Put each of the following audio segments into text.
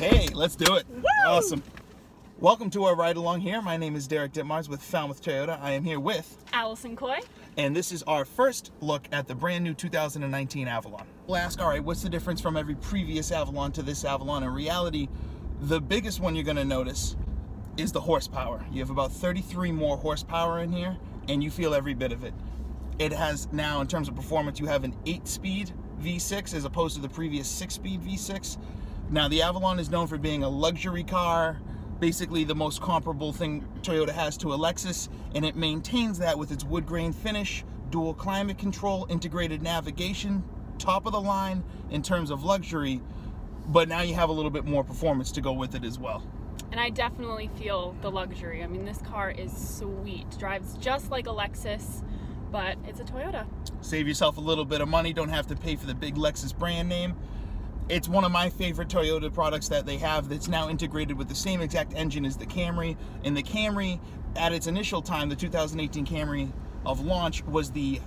Okay, let's do it. Woo! Awesome. Welcome to our ride along here. My name is Derek with Falmouth Toyota. I am here with Alison Coy. And this is our first look at the brand new 2019 Avalon. We'll ask, all right, what's the difference from every previous Avalon to this Avalon? In reality, the biggest one you're going to notice is the horsepower. You have about 33 more horsepower in here, and you feel every bit of it. It has now, in terms of performance, you have an 8-speed V6 as opposed to the previous 6-speed V6. Now, the Avalon is known for being a luxury car, basically the most comparable thing Toyota has to a Lexus, and it maintains that with its wood grain finish, dual climate control, integrated navigation, top of the line in terms of luxury, but now you have a little bit more performance to go with it as well. And I definitely feel the luxury. I mean, this car is sweet. Drives just like a Lexus, but it's a Toyota. Save yourself a little bit of money, don't have to pay for the big Lexus brand name. It's one of my favorite Toyota products that they have that's now integrated with the same exact engine as the Camry. And the Camry, at its initial time, the 2018 Camry of launch, was the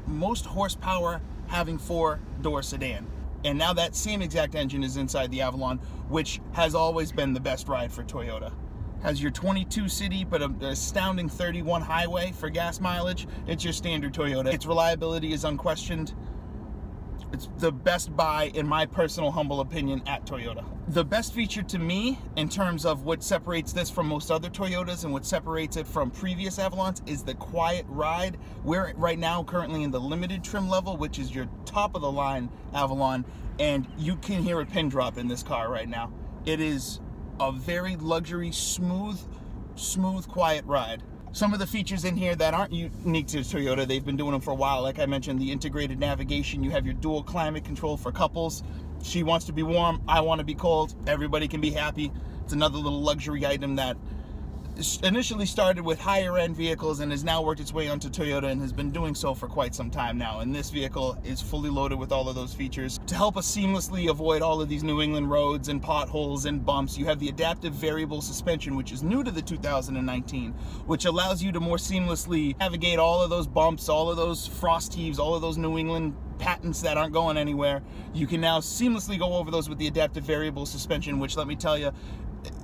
most horsepower having 4-door sedan. And now that same exact engine is inside the Avalon, which has always been the best ride for Toyota. Has your 22 city, but an astounding 31 highway for gas mileage. It's your standard Toyota. Its reliability is unquestioned. It's the best buy, in my personal humble opinion, at Toyota. The best feature to me, in terms of what separates this from most other Toyotas and what separates it from previous Avalons, is the quiet ride. We're right now currently in the limited trim level, which is your top of the line Avalon, and you can hear a pin drop in this car right now. It is a very luxury, smooth, quiet ride. Some of the features in here that aren't unique to Toyota, they've been doing them for a while. Like I mentioned, the integrated navigation. You have your dual climate control for couples. She wants to be warm, I want to be cold. Everybody can be happy. It's another little luxury item that initially started with higher end vehicles and has now worked its way onto Toyota and has been doing so for quite some time now. And this vehicle is fully loaded with all of those features. To help us seamlessly avoid all of these New England roads and potholes and bumps, you have the adaptive variable suspension, which is new to the 2019, which allows you to more seamlessly navigate all of those bumps, all of those frost heaves, all of those New England patents that aren't going anywhere. You can now seamlessly go over those with the adaptive variable suspension, which, let me tell you,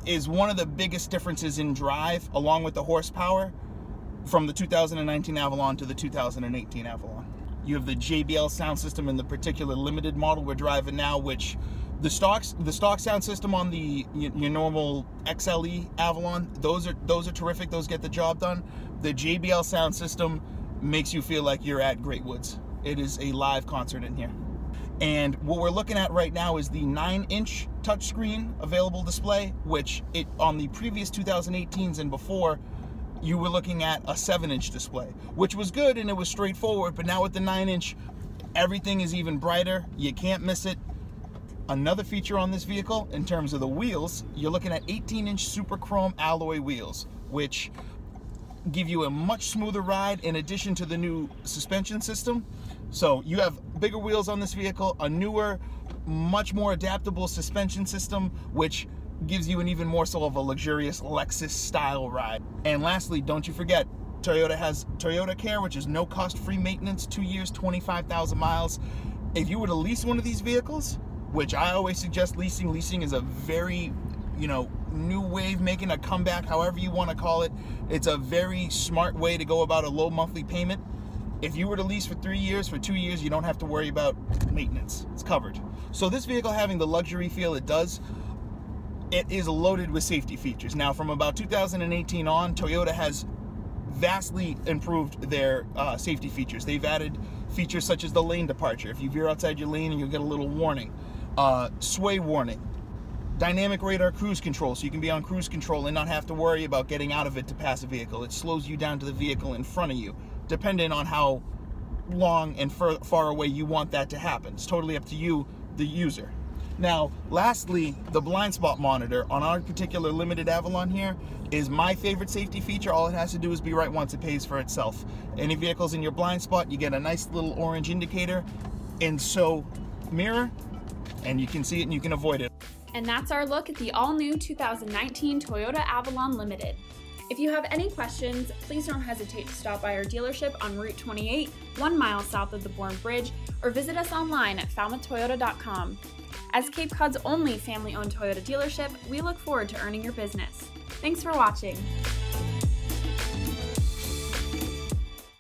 is one of the biggest differences in drive, along with the horsepower, from the 2019 Avalon to the 2018 Avalon. You have the JBL sound system in the particular limited model we're driving now, which the stock sound system on the your normal XLE Avalon, those are terrific. Those get the job done. The JBL sound system makes you feel like you're at Great Woods. It is a live concert in here. And what we're looking at right now is the 9-inch touchscreen available display, which on the previous 2018s and before, you were looking at a 7-inch display, which was good and it was straightforward. But now with the 9-inch, everything is even brighter. You can't miss it. Another feature on this vehicle, in terms of the wheels, you're looking at 18-inch SuperChrome alloy wheels, which give you a much smoother ride in addition to the new suspension system. So you have bigger wheels on this vehicle, a newer, much more adaptable suspension system, which gives you an even more so of a luxurious Lexus style ride. And lastly, don't you forget, Toyota has Toyota Care, which is no cost free maintenance, 2 years, 25,000 miles. If you were to lease one of these vehicles, which I always suggest leasing is a very, new wave, making a comeback, however you want to call it. It's a very smart way to go about a low monthly payment. If you were to lease for 3 years, for 2 years, you don't have to worry about maintenance. It's covered. So this vehicle, having the luxury feel it does, it is loaded with safety features. Now, from about 2018 on, Toyota has vastly improved their safety features. They've added features such as the lane departure. If you veer outside your lane, you'll get a little warning. Sway warning. Dynamic radar cruise control, so you can be on cruise control and not have to worry about getting out of it to pass a vehicle. It slows you down to the vehicle in front of you, depending on how long and far away you want that to happen. It's totally up to you, the user. Now, lastly, the blind spot monitor on our particular limited Avalon here is my favorite safety feature. All it has to do is be right once. It pays for itself. Any vehicles in your blind spot, you get a nice little orange indicator, and so mirror, and you can see it and you can avoid it. And that's our look at the all-new 2019 Toyota Avalon Limited. If you have any questions, please don't hesitate to stop by our dealership on Route 28, 1 mile south of the Bourne Bridge, or visit us online at falmouthtoyota.com. As Cape Cod's only family-owned Toyota dealership, we look forward to earning your business. Thanks for watching.